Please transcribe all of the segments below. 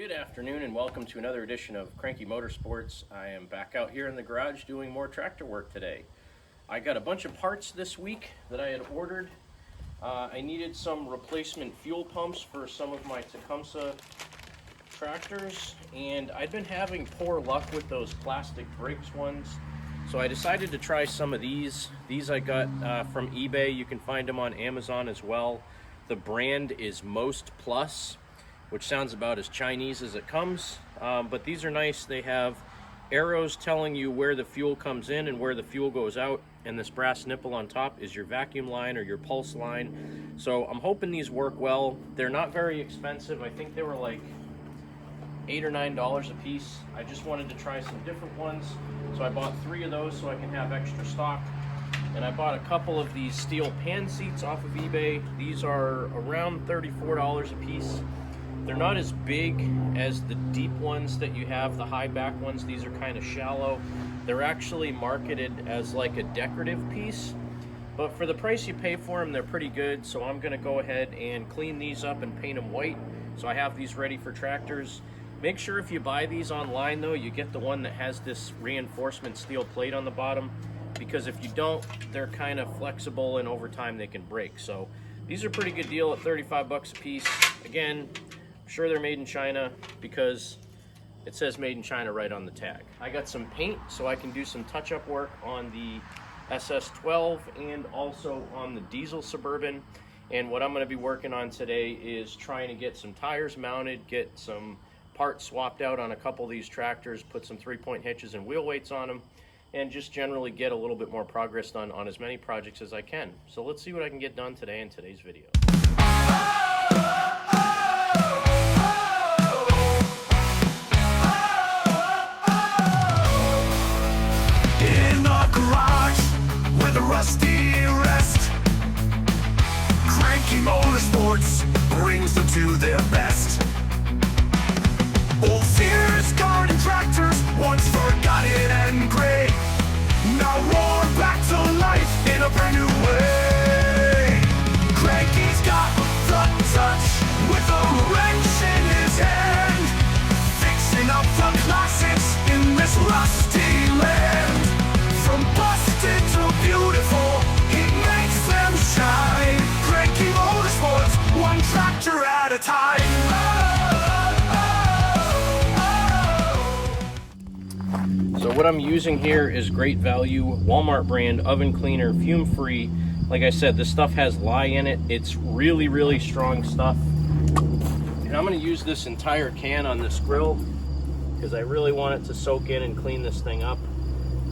Good afternoon and welcome to another edition of Cranky Motorsports. I am back out here in the garage doing more tractor work today. I got a bunch of parts this week that I had ordered. I needed some replacement fuel pumps for some of my Tecumseh tractors, and I'd been having poor luck with those plastic brakes ones, so I decided to try some of these. These I got from eBay. You can find them on Amazon as well. The brand is Most Plus, which sounds about as Chinese as it comes, but these are nice. They have arrows telling you where the fuel comes in and where the fuel goes out, and this brass nipple on top is your vacuum line or your pulse line. So I'm hoping these work well. They're not very expensive. I think they were like $8 or $9 a piece. I just wanted to try some different ones, so I bought 3 of those so I can have extra stock. And I bought a couple of these steel pan seats off of eBay. These are around $34 a piece. They're not as big as the deep ones that you have, the high back ones. These are kind of shallow. They're actually marketed as like a decorative piece, but for the price you pay for them, they're pretty good. So I'm gonna go ahead and clean these up and paint them white. So I have these ready for tractors. Make sure if you buy these online though, you get the one that has this reinforcement steel plate on the bottom, because if you don't, they're kind of flexible and over time they can break. So these are a pretty good deal at 35 bucks a piece. Again, sure they're made in China because it says made in China right on the tag. I got some paint so I can do some touch-up work on the SS12 and also on the diesel Suburban. And what I'm going to be working on today is trying to get some tires mounted, get some parts swapped out on a couple of these tractors, put some 3-point hitches and wheel weights on them, and just generally get a little bit more progress done on as many projects as I can. So let's see what I can get done today in today's video. Rusty rest. Cranky Motorsports brings them to their best. Old Sears garden tractors, once forgotten and gray, now roar back to life in a brand new way. Cranky's got the touch with a wrench in his hand, fixing up the classics in this rusty land. From busted to beautiful, he makes them shine. Cranky Motorsports, one tractor at a time. So what I'm using here is great value Walmart brand oven cleaner, fume free. Like I said, this stuff has lye in it. It's really, really strong stuff. And I'm going to use this entire can on this grill because I really want it to soak in and clean this thing up.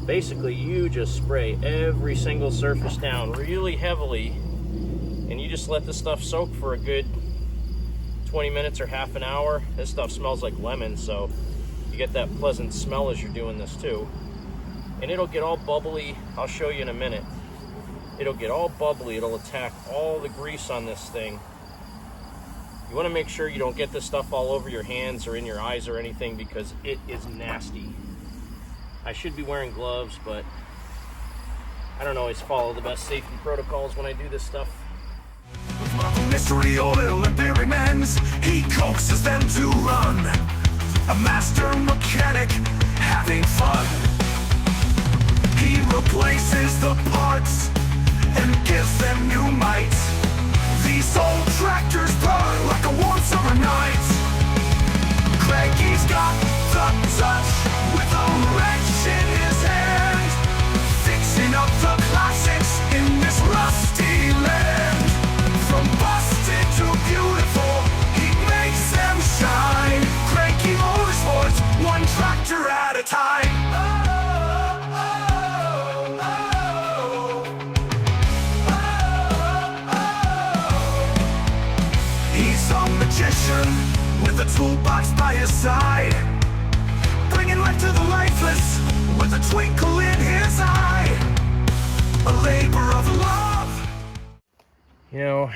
Basically, you just spray every single surface down really heavily, and you just let the stuff soak for a good 20 minutes or half an hour. This stuff smells like lemon, so you get that pleasant smell as you're doing this too. And it'll get all bubbly. I'll show you in a minute. It'll get all bubbly. It'll attack all the grease on this thing. You want to make sure you don't get this stuff all over your hands or in your eyes or anything, because it is nasty. I should be wearing gloves, but I don't always follow the best safety protocols when I do this stuff. Mystery oil and berrymans, he coaxes them to run. A master mechanic having fun. He replaces the parts and gives them new might. These old tractors burn like a warm summer night. Cranky's got the touch with a wrench in his hand, fixing up the classics in this rusty land. From busted to beautiful, he makes them shine. Cranky Motorsports, one tractor at a time. He's a magician with a toolbox by his side, bringing life to the lifeless with a twinkle in his eye. A labor of love. You know,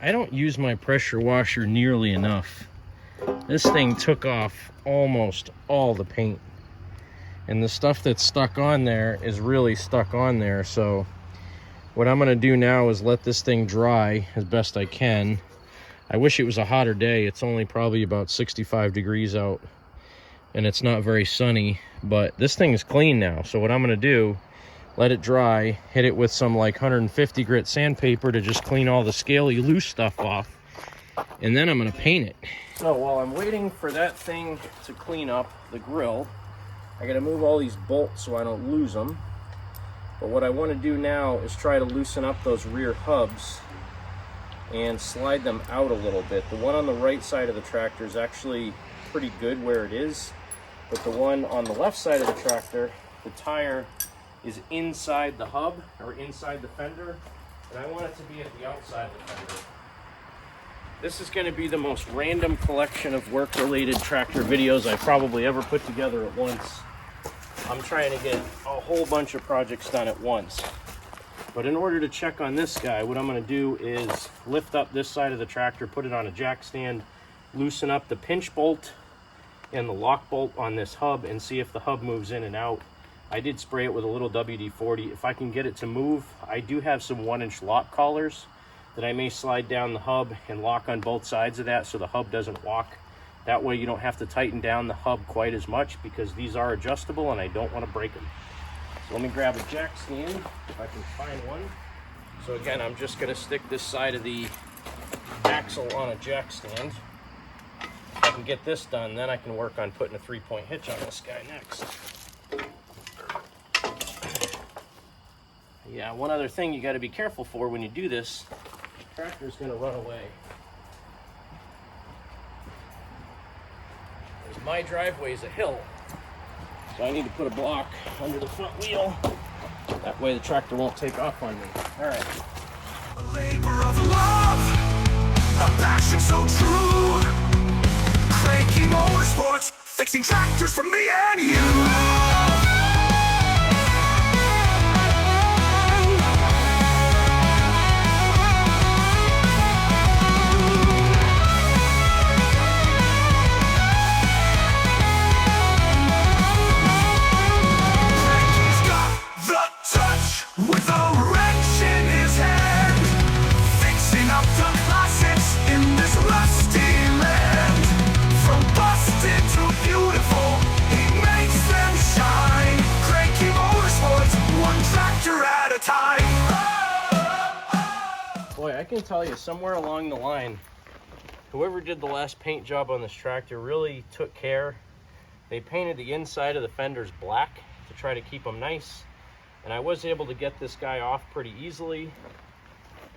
I don't use my pressure washer nearly enough. This thing took off almost all the paint, and the stuff that's stuck on there is really stuck on there. So what I'm going to do now is let this thing dry as best I can. I wish it was a hotter day. It's only probably about 65 degrees out, and it's not very sunny, but this thing is clean now. So what I'm gonna do, let it dry, hit it with some like 150 grit sandpaper to just clean all the scaly loose stuff off, and then I'm gonna paint it. So while I'm waiting for that thing to clean up, the grill, I gotta move all these bolts so I don't lose them. But what I want to do now is try to loosen up those rear hubs and slide them out a little bit. The one on the right side of the tractor is actually pretty good where it is, but the one on the left side of the tractor, the tire is inside the hub or inside the fender, and I want it to be at the outside of the fender. This is going to be the most random collection of work-related tractor videos I've probably ever put together at once. I'm trying to get a whole bunch of projects done at once. But in order to check on this guy, what I'm going to do is lift up this side of the tractor, put it on a jack stand, loosen up the pinch bolt and the lock bolt on this hub, and see if the hub moves in and out. I did spray it with a little WD-40. If I can get it to move, I do have some 1-inch lock collars that I may slide down the hub and lock on both sides of that so the hub doesn't walk. That way you don't have to tighten down the hub quite as much, because these are adjustable and I don't want to break them. So let me grab a jack stand, if I can find one. So again, I'm just going to stick this side of the axle on a jack stand. If I can get this done, then I can work on putting a 3-point hitch on this guy next. Yeah, one other thing you got to be careful for when you do this, the tractor's going to run away. My driveway is a hill, so I need to put a block under the front wheel. That way the tractor won't take off on me. All right. A labor of love, a passion so true. Cranky Motorsports, fixing tractors for me and you. With a wrench in his hand, fixing up the classics in this rusty land. From busted to beautiful, he makes them shine. Cranky Motorsports, one tractor at a time. Boy, I can tell you, somewhere along the line, whoever did the last paint job on this tractor really took care. They painted the inside of the fenders black to try to keep them nice. And I was able to get this guy off pretty easily.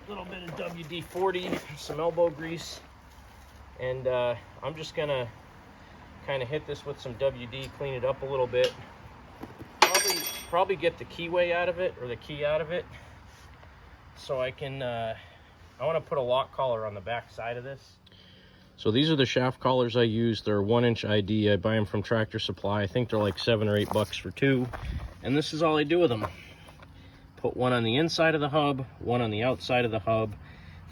A little bit of WD-40, some elbow grease, and I'm just gonna kind of hit this with some WD, clean it up a little bit. Probably get the keyway out of it, or the key out of it, so I can. I want to put a lock collar on the back side of this. So these are the shaft collars I use. They're 1-inch ID. I buy them from Tractor Supply. I think they're like $7 or $8 for 2. And this is all I do with them. Put one on the inside of the hub, one on the outside of the hub.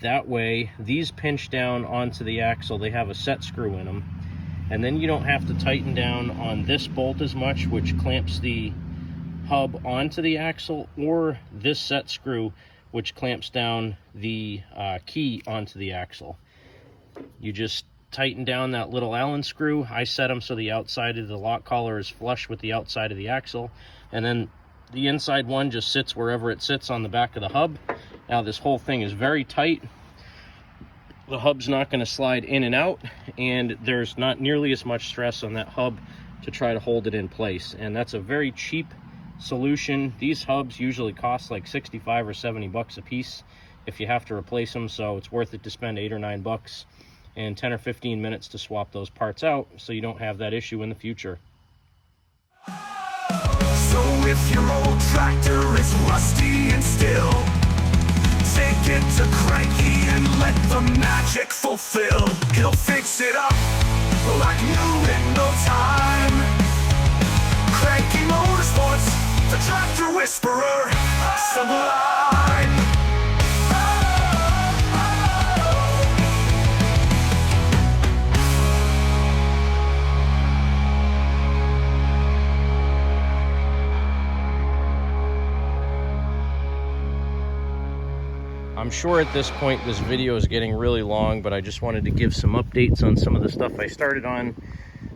That way, these pinch down onto the axle. They have a set screw in them. And then you don't have to tighten down on this bolt as much, which clamps the hub onto the axle, or this set screw, which clamps down the key onto the axle. You just tighten down that little Allen screw. I set them so the outside of the lock collar is flush with the outside of the axle, and then the inside one just sits wherever it sits on the back of the hub. Now this whole thing is very tight. The hub's not going to slide in and out, and there's not nearly as much stress on that hub to try to hold it in place. And that's a very cheap solution. These hubs usually cost like 65 or 70 bucks a piece if you have to replace them, so it's worth it to spend 8 or 9 bucks and 10 or 15 minutes to swap those parts out so you don't have that issue in the future. So if your old tractor is rusty and still, take it to Cranky and let the magic fulfill. He'll fix it up like new in no time. Cranky Motorsports, the tractor whisperer, sublime. I'm I'm sure at this point this video is getting really long, but I just wanted to give some updates on some of the stuff I started on.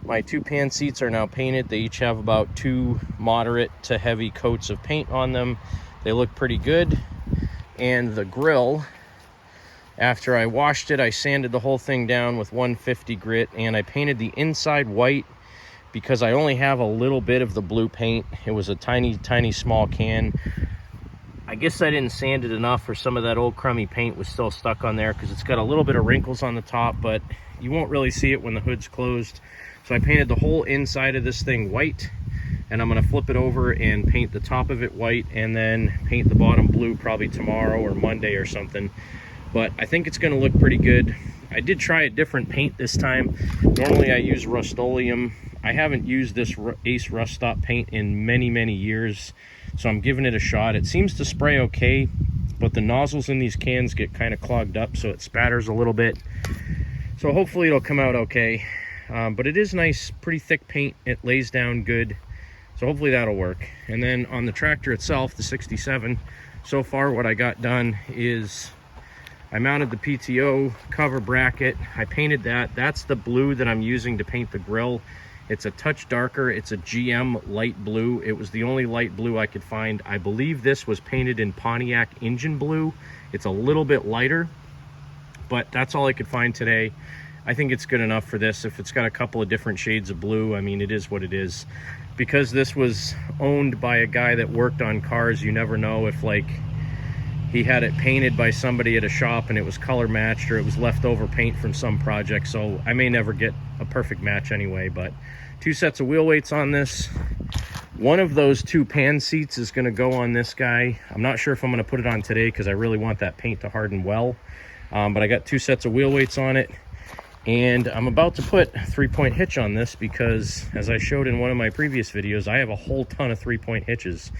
My 2 pan seats are now painted. They each have about 2 moderate to heavy coats of paint on them. They look pretty good. And the grill, after I washed it, I sanded the whole thing down with 150 grit, and I painted the inside white because I only have a little bit of the blue paint. It was a tiny small can. I guess I didn't sand it enough, or some of that old crummy paint was still stuck on there, because it's got a little bit of wrinkles on the top, but you won't really see it when the hood's closed. So I painted the whole inside of this thing white, and I'm going to flip it over and paint the top of it white, and then paint the bottom blue probably tomorrow or Monday or something. But I think it's going to look pretty good. I did try a different paint this time. Normally I use Rust-Oleum. I haven't used this Ace Rust Stop paint in many years, so I'm giving it a shot. It seems to spray okay, but the nozzles in these cans get kind of clogged up, so it spatters a little bit. So hopefully it'll come out okay. But it is nice, pretty thick paint. It lays down good, so hopefully that'll work. And then on the tractor itself, the 67, so far what I got done is I mounted the PTO cover bracket. I painted that. That's the blue that I'm using to paint the grill. It's a touch darker. It's a GM light blue. It was the only light blue I could find. I believe this was painted in Pontiac engine blue. It's a little bit lighter, but that's all I could find today. I think it's good enough for this. If it's got a couple of different shades of blue, I mean, it is what it is. Because this was owned by a guy that worked on cars, you never know if, like, he had it painted by somebody at a shop and it was color matched, or it was leftover paint from some project. So I may never get a perfect match anyway. But 2 sets of wheel weights on this. One of those 2 pan seats is going to go on this guy. I'm not sure if I'm going to put it on today because I really want that paint to harden well. But I got 2 sets of wheel weights on it. And I'm about to put a 3-point hitch on this because, as I showed in one of my previous videos, I have a whole ton of 3-point hitches.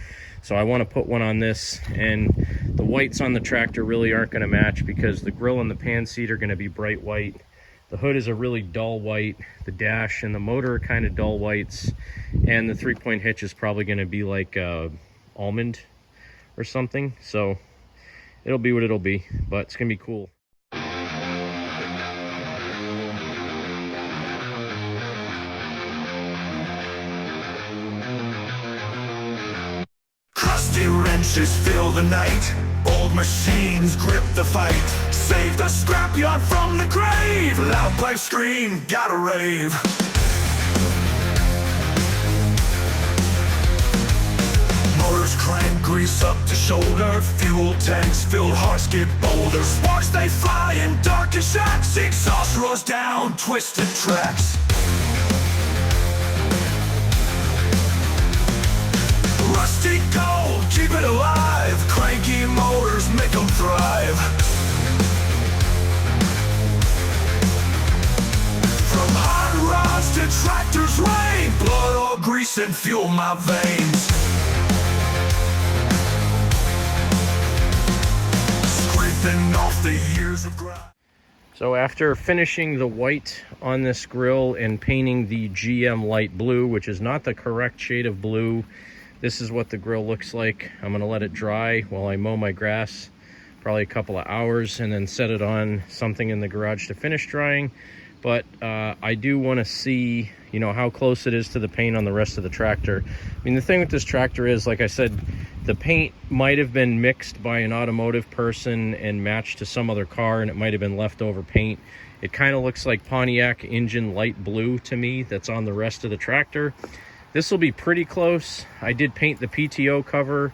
So I want to put one on this, and the whites on the tractor really aren't going to match because the grill and the pan seat are going to be bright white. The hood is a really dull white. The dash and the motor are kind of dull whites. And the 3-point hitch is probably going to be like almond or something. So it'll be what it'll be, but it's going to be cool. Rusty wrenches fill the night. Old machines grip the fight. Save the scrapyard from the grave. Loud pipe scream, gotta rave. Motors crank, grease up to shoulder. Fuel tanks filled, hearts get bolder. Sparks they fly in darkest shacks. Exhaust roars down twisted tracks. Rusty gold, keep it alive. Cranky motors make them thrive. From hot rods to tractors rain. Blood, oil, grease, and fuel my veins. Scraping off the years of grind. So after finishing the white on this grill and painting the GM light blue, which is not the correct shade of blue, this is what the grill looks like. I'm gonna let it dry while I mow my grass, probably a couple of hours, and then set it on something in the garage to finish drying. But I do wanna see, you know, how close it is to the paint on the rest of the tractor. I mean, the thing with this tractor is, like I said, the paint might have been mixed by an automotive person and matched to some other car, and it might have been leftover paint. It kind of looks like Pontiac engine light blue to me that's on the rest of the tractor. This will be pretty close. I did paint the PTO cover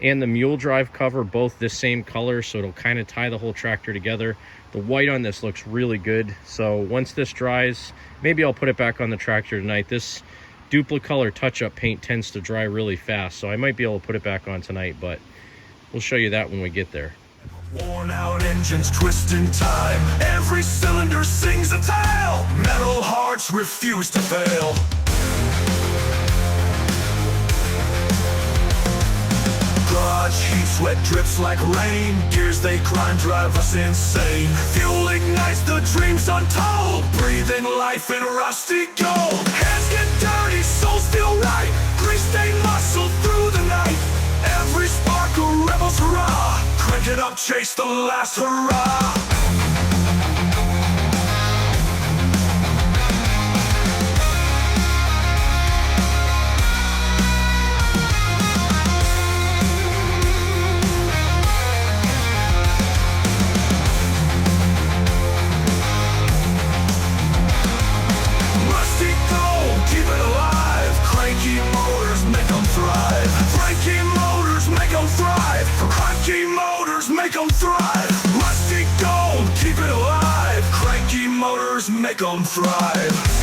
and the mule drive cover both this same color, so it'll kind of tie the whole tractor together. The white on this looks really good. So once this dries, maybe I'll put it back on the tractor tonight. This Duplicolor touch-up paint tends to dry really fast, so I might be able to put it back on tonight, but we'll show you that when we get there. Worn out engines twist in time. Every cylinder sings a tale. Metal hearts refuse to fail. Garage heat, sweat drips like rain. Gears they grind, drive us insane. Fuel ignites the dreams untold. Breathing life in rusty gold. Hands get dirty, souls feel right. Grease stained muscle through the night. Every spark a rebel's hurrah. Crank it up, chase it's the last hurrah. Rusty gold, keep it alive. Cranky motors make them thrive. Cranky motors make them thrive. Cranky motors make them thrive. Rusty gold, keep it alive. Cranky motors make them thrive.